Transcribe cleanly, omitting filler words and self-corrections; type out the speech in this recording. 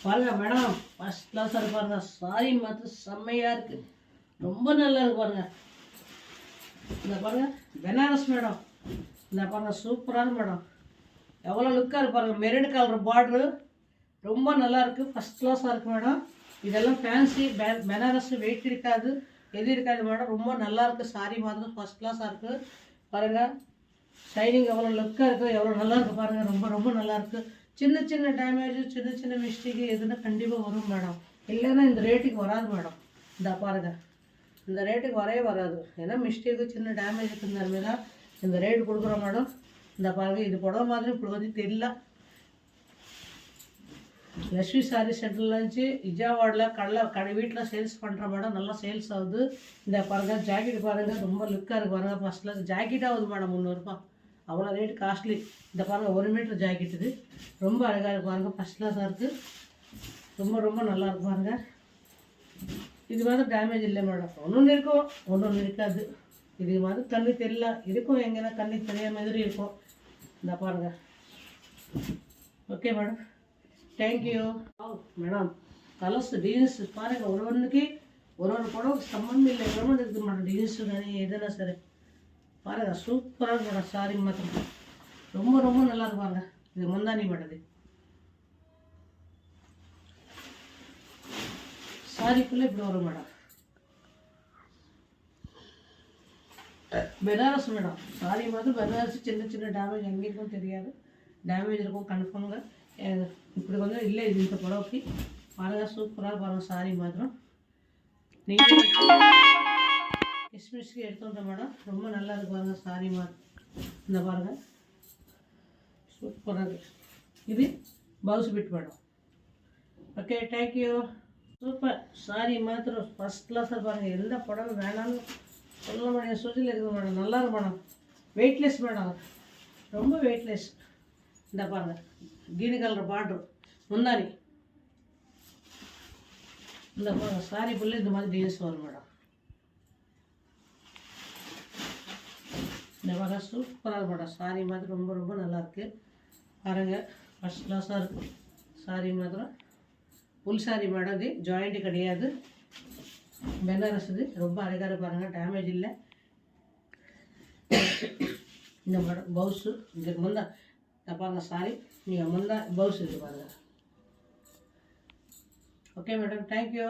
பாருங்க madam, first கிளாஸாக இருக்கு பாருங்க. சாரி மாத்திரம் செம்மையாக இருக்கு, ரொம்ப நல்லா இருக்கு பாருங்க. இந்த பாருங்க பெனாரஸ் மேடம், இந்த பாருங்க சூப்பரான மேடம், எவ்வளோ லுக்காக இருக்கு பாருங்க. மெரூன் கலர் பார்டரு ரொம்ப நல்லா இருக்கு, ஃபர்ஸ்ட் கிளாஸாக இருக்கு மேடம். இதெல்லாம் ஃபேன்சி பெனாரஸ், வெயிட் இருக்காது, எது இருக்காது மேடம். ரொம்ப நல்லா இருக்கு, சாரி மாத்திரம் ஃபர்ஸ்ட் கிளாஸாக இருக்கு பாருங்க. ஷைனிங் எவ்வளோ லுக்காக இருக்குது, எவ்வளோ நல்லா இருக்குது பாருங்கள். ரொம்ப ரொம்ப நல்லாயிருக்கு. சின்ன சின்ன டேமேஜ், சின்ன சின்ன மிஸ்டேக்கு எதுனா கண்டிப்பாக வரும் மேடம். இல்லைன்னா இந்த ரேட்டுக்கு வராது மேடம். இந்த பாருங்கள், இந்த ரேட்டுக்கு வரவே வராது. ஏன்னா மிஸ்டேக்கு சின்ன டேமேஜ் இருந்தாலுமே தான் இந்த ரேட்டு கொடுக்குறோம் மேடம். இந்த பாருங்கள், இது புடவை மாதிரி இப்படி வந்து தெரியல. லக்ஷ்மி சாரி சென்டரில் இருந்துச்சு, விஜயவாடில் கடை வீட்டில் சேல்ஸ் பண்ணுறேன் மேடம். நல்லா சேல்ஸ் ஆகுது. இந்த பாருங்கள் ஜாக்கெட் பாருங்கள், ரொம்ப லுக்காக இருக்குது பாருங்கள். ஃபஸ்ட் கிளாஸ் ஜாக்கெட்டாக ஆகுது மேடம், 300 ரூபா. அவ்வளோ ரேட்டு காஸ்ட்லி. இந்த பாருங்கள் 1 மீட்டர் ஜாக்கெட், இது ரொம்ப அழகாக இருக்கு பாருங்கள். ஃபஸ்ட் கிளாஸாக இருக்குது, ரொம்ப ரொம்ப நல்லா இருக்கு பாருங்கள். இது மாதிரி டேமேஜ் இல்லை மேடம். ஒன்று இருக்கும், ஒன்று இருக்காது. இது மாதிரி கண்ணு தெரியல இருக்கும், எங்கன்னா கண்ணு தெரியாத மாதிரி இருக்கும். இந்த பாருங்கள். Okay madam, thank you madam. Colours designs பாருங்கள், ஒன்றுக்கு ஒரு புடவை சம்மந்தம் இல்லை, எவ்வளோ இருக்குது மேடம். டிசைன்ஸு தானே எதுனா சரி பாருங்கள், சூப்பராக இருக்கு மேடம். சாரி மாத்திரம் ரொம்ப ரொம்ப நல்லா இருப்பாங்க. இது முந்தானி மேடம், சாரிக்குள்ளே இப்படி வரும் மேடம். பெனாரஸ் மேடம், சாரி மாத்திரம் பெனாரஸ். சின்ன சின்ன டேமேஜ் எங்கே இருக்கும் தெரியாது, டேமேஜ் இருக்கும் கன்ஃபார்முங்க. இப்படி கொஞ்சம் இல்லை, இது இந்த புடவைக்கு பாருங்கள். சூப்பராக பாருங்கள் சாரி மாத்திரம். நீங்கள் கிறிஸ்மஸ்க்கு எடுத்து வந்தோம் மேடம், ரொம்ப நல்லா இருக்கு பாருங்கள் சாரி மாத்திரம். இந்த பாருங்கள் சூப்பராக இருக்குது. இது பவுஸ் பிட் madam. Okay, thank you. Super sari மாத்திரம் ஃபஸ்ட் கிளாஸாக பாருங்கள். எந்த புடவை வேணாலும் சொல்ல முடியாது, சூழ்நிலை இருக்குது மேடம். நல்லா இருக்கும் மேடம், வெயிட்லெஸ் மேடம், ரொம்ப வெயிட்லெஸ். இந்த பாருங்கள் கிரீன் கலர் பார்டரு முந்தானி. இந்த பாருங்கள் சாரி ஃபுல்லு இந்த மாதிரி டிசைன்ஸ் வரும் மேடம். இந்த பாருங்கள் சூப்பராக மேடம், சாரி மாதிரி ரொம்ப ரொம்ப நல்லாயிருக்கு பாருங்கள். ஃபஸ்ட் கிளாஸாக இருக்கும் சாரி மாத்திரம். ஃபுல் சாரி மேடம், இது ஜாயிண்ட்டு கிடையாது, பெனாரஸ். இது ரொம்ப அழகாக பாருங்கள், டேமேஜ் இல்லை. இந்த மேடம் பவுஸு இதுக்கு முந்தா பாருங்கள் சாரி, நீங்கள் முந்தா பவுஸ் இது பாருங்கள். Okay madam, thank you.